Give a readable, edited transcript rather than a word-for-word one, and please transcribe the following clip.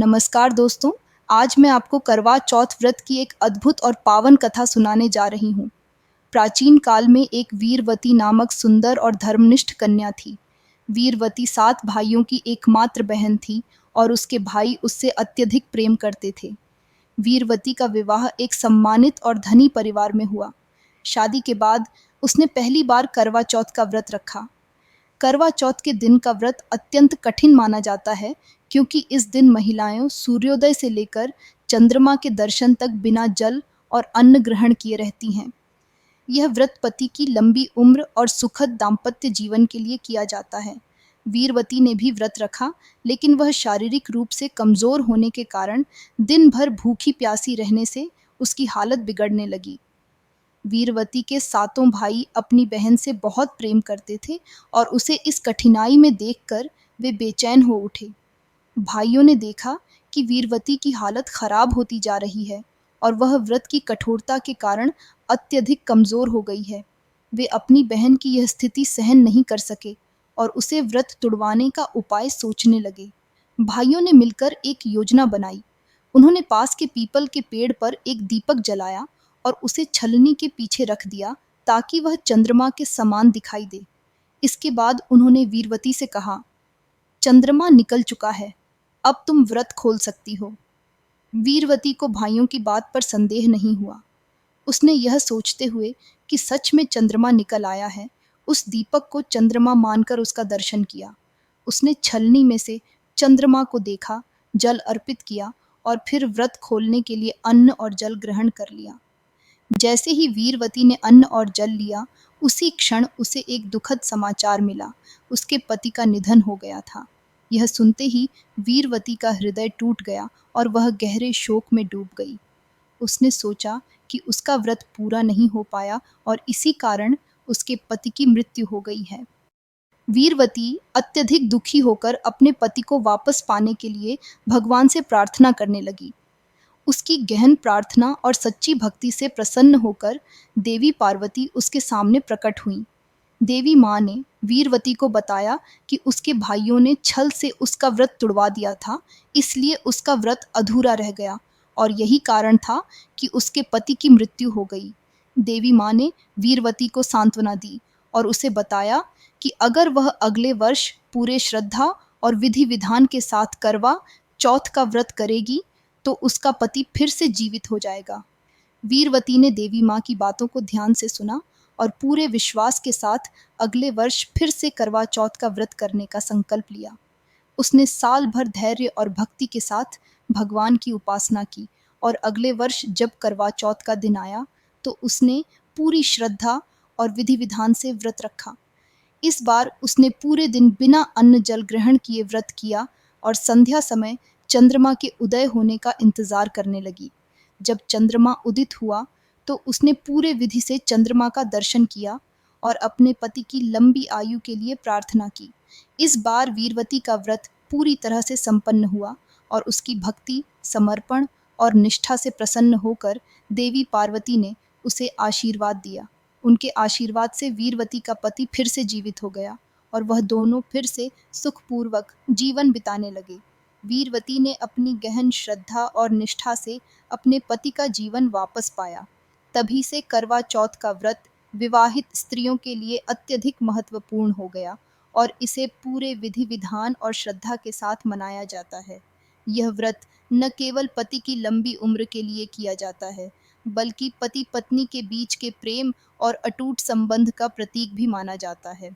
नमस्कार दोस्तों, आज मैं आपको करवा चौथ व्रत की एक अद्भुत और पावन कथा सुनाने जा रही हूँ। प्राचीन काल में एक वीरवती नामक सुंदर और धर्मनिष्ठ कन्या थी। वीरवती 7 भाइयों की एकमात्र बहन थी और उसके भाई उससे अत्यधिक प्रेम करते थे। वीरवती का विवाह एक सम्मानित और धनी परिवार में हुआ। शादी के बाद उसने पहली बार करवा चौथ का व्रत रखा। करवा चौथ के दिन का व्रत अत्यंत कठिन माना जाता है क्योंकि इस दिन महिलाएं सूर्योदय से लेकर चंद्रमा के दर्शन तक बिना जल और अन्न ग्रहण किए रहती हैं। यह व्रत पति की लंबी उम्र और सुखद दाम्पत्य जीवन के लिए किया जाता है। वीरवती ने भी व्रत रखा, लेकिन वह शारीरिक रूप से कमजोर होने के कारण दिन भर भूखी प्यासी रहने से उसकी हालत बिगड़ने लगी। वीरवती के सातों भाई अपनी बहन से बहुत प्रेम करते थे और उसे इस कठिनाई में देखकर वे बेचैन हो उठे। भाइयों ने देखा कि वीरवती की हालत खराब होती जा रही है और वह व्रत की कठोरता के कारण अत्यधिक कमजोर हो गई है। वे अपनी बहन की यह स्थिति सहन नहीं कर सके और उसे व्रत तुड़वाने का उपाय सोचने लगे। भाइयों ने मिलकर एक योजना बनाई। उन्होंने पास के पीपल के पेड़ पर एक दीपक जलाया और उसे छलनी के पीछे रख दिया ताकि वह चंद्रमा के समान दिखाई दे। इसके बाद उन्होंने वीरवती से कहा, चंद्रमा निकल चुका है, अब तुम व्रत खोल सकती हो। वीरवती को भाइयों की बात पर संदेह नहीं हुआ। उसने यह सोचते हुए कि सच में चंद्रमा निकल आया है, उस दीपक को चंद्रमा मानकर उसका दर्शन किया। उसने छलनी में से चंद्रमा को देखा, जल अर्पित किया और फिर व्रत खोलने के लिए अन्न और जल ग्रहण कर लिया। जैसे ही वीरवती ने अन्न और जल लिया, उसी क्षण उसे एक दुखद समाचार मिला। उसके पति का निधन हो गया था। यह सुनते ही वीरवती का हृदय टूट गया और वह गहरे शोक में डूब गई। उसने सोचा कि उसका व्रत पूरा नहीं हो पाया और इसी कारण उसके पति की मृत्यु हो गई है। वीरवती अत्यधिक दुखी होकर अपने पति को वापस पाने के लिए भगवान से प्रार्थना करने लगी। उसकी गहन प्रार्थना और सच्ची भक्ति से प्रसन्न होकर देवी पार्वती उसके सामने प्रकट हुईं। देवी माँ ने वीरवती को बताया कि उसके भाइयों ने छल से उसका व्रत तुड़वा दिया था, इसलिए उसका व्रत अधूरा रह गया और यही कारण था कि उसके पति की मृत्यु हो गई। देवी माँ ने वीरवती को सांत्वना दी और उसे बताया कि अगर वह अगले वर्ष पूरे श्रद्धा और विधि विधान के साथ करवा चौथ का व्रत करेगी तो उसका पति फिर से जीवित हो जाएगा। वीरवती ने देवी माँ की बातों को ध्यान से सुना और पूरे विश्वास के साथ अगले वर्ष फिर से करवा चौथ का व्रत करने का संकल्प लिया। उसने साल भर धैर्य और भक्ति के साथ भगवान की उपासना की और अगले वर्ष जब करवा चौथ का दिन आया तो उसने पूरी श्रद्धा और विधि विधान से व्रत रखा। इस बार उसने पूरे दिन बिना अन्न जल ग्रहण किए व्रत किया और संध्या समय चंद्रमा के उदय होने का इंतजार करने लगी। जब चंद्रमा उदित हुआ तो उसने पूरे विधि से चंद्रमा का दर्शन किया और अपने पति की लंबी आयु के लिए प्रार्थना की। इस बार वीरवती का व्रत पूरी तरह से संपन्न हुआ और उसकी भक्ति, समर्पण और निष्ठा से प्रसन्न होकर देवी पार्वती ने उसे आशीर्वाद दिया। उनके आशीर्वाद से वीरवती का पति फिर से जीवित हो गया और वह दोनों फिर से सुखपूर्वक जीवन बिताने लगे। वीरवती ने अपनी गहन श्रद्धा और निष्ठा से अपने पति का जीवन वापस पाया। तभी से करवा चौथ का व्रत विवाहित स्त्रियों के लिए अत्यधिक महत्वपूर्ण हो गया और इसे पूरे विधि विधान और श्रद्धा के साथ मनाया जाता है। यह व्रत न केवल पति की लंबी उम्र के लिए किया जाता है, बल्कि पति पत्नी के बीच के प्रेम और अटूट संबंध का प्रतीक भी माना जाता है।